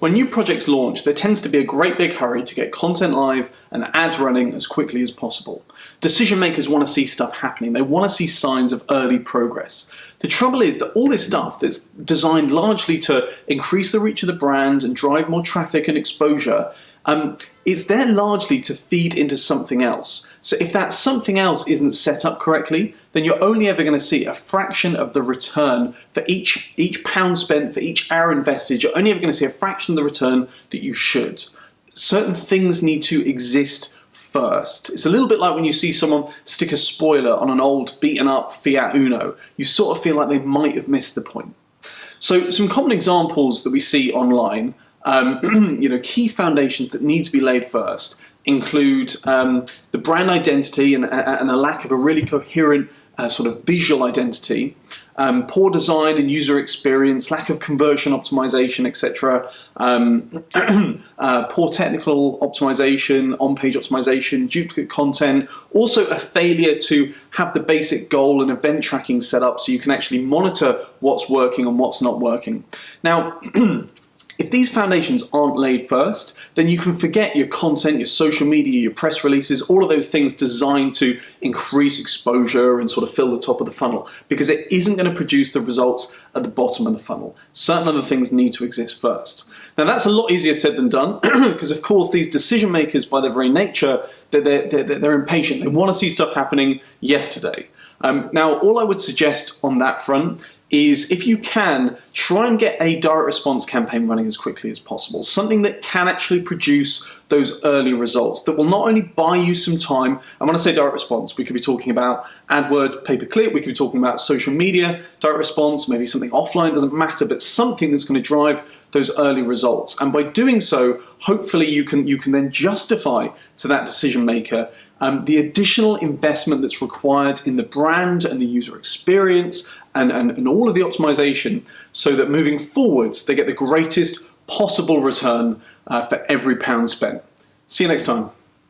When new projects launch, there tends to be a great big hurry to get content live and ads running as quickly as possible. Decision makers want to see stuff happening. They want to see signs of early progress. The trouble is that all this stuff that's designed largely to increase the reach of the brand and drive more traffic and exposure, it's there largely to feed into something else. So if that something else isn't set up correctly, then you're only ever going to see a fraction of the return for each pound spent, for each hour invested. You're only ever going to see a fraction of the return that you should. Certain things need to exist first. It's a little bit like when you see someone stick a spoiler on an old beaten up Fiat Uno. You sort of feel like they might have missed the point. So some common examples that we see online, key foundations that need to be laid first include the brand identity and a lack of a really coherent sort of visual identity, poor design and user experience, lack of conversion optimization, etc., poor technical optimization, on-page optimization, duplicate content, also a failure to have the basic goal and event tracking set up so you can actually monitor what's working and what's not working. Now, if these foundations aren't laid first, then you can forget your content, your social media, your press releases, all of those things designed to increase exposure and sort of fill the top of the funnel, because it isn't going to produce the results at the bottom of the funnel. Certain other things need to exist first. Now that's a lot easier said than done, because of course these decision makers by their very nature, they're impatient. They want to see stuff happening yesterday. Now all I would suggest on that front is, if you can, try and get a direct response campaign running as quickly as possible. Something that can actually produce those early results, that will not only buy you some time, and when I say direct response, we could be talking about AdWords, pay-per-click, we could be talking about social media, direct response, maybe something offline, doesn't matter, but something that's going to drive those early results. And by doing so, hopefully you can then justify to that decision maker the additional investment that's required in the brand and the user experience and all of the optimization, so that moving forwards they get the greatest possible return for every pound spent. See you next time.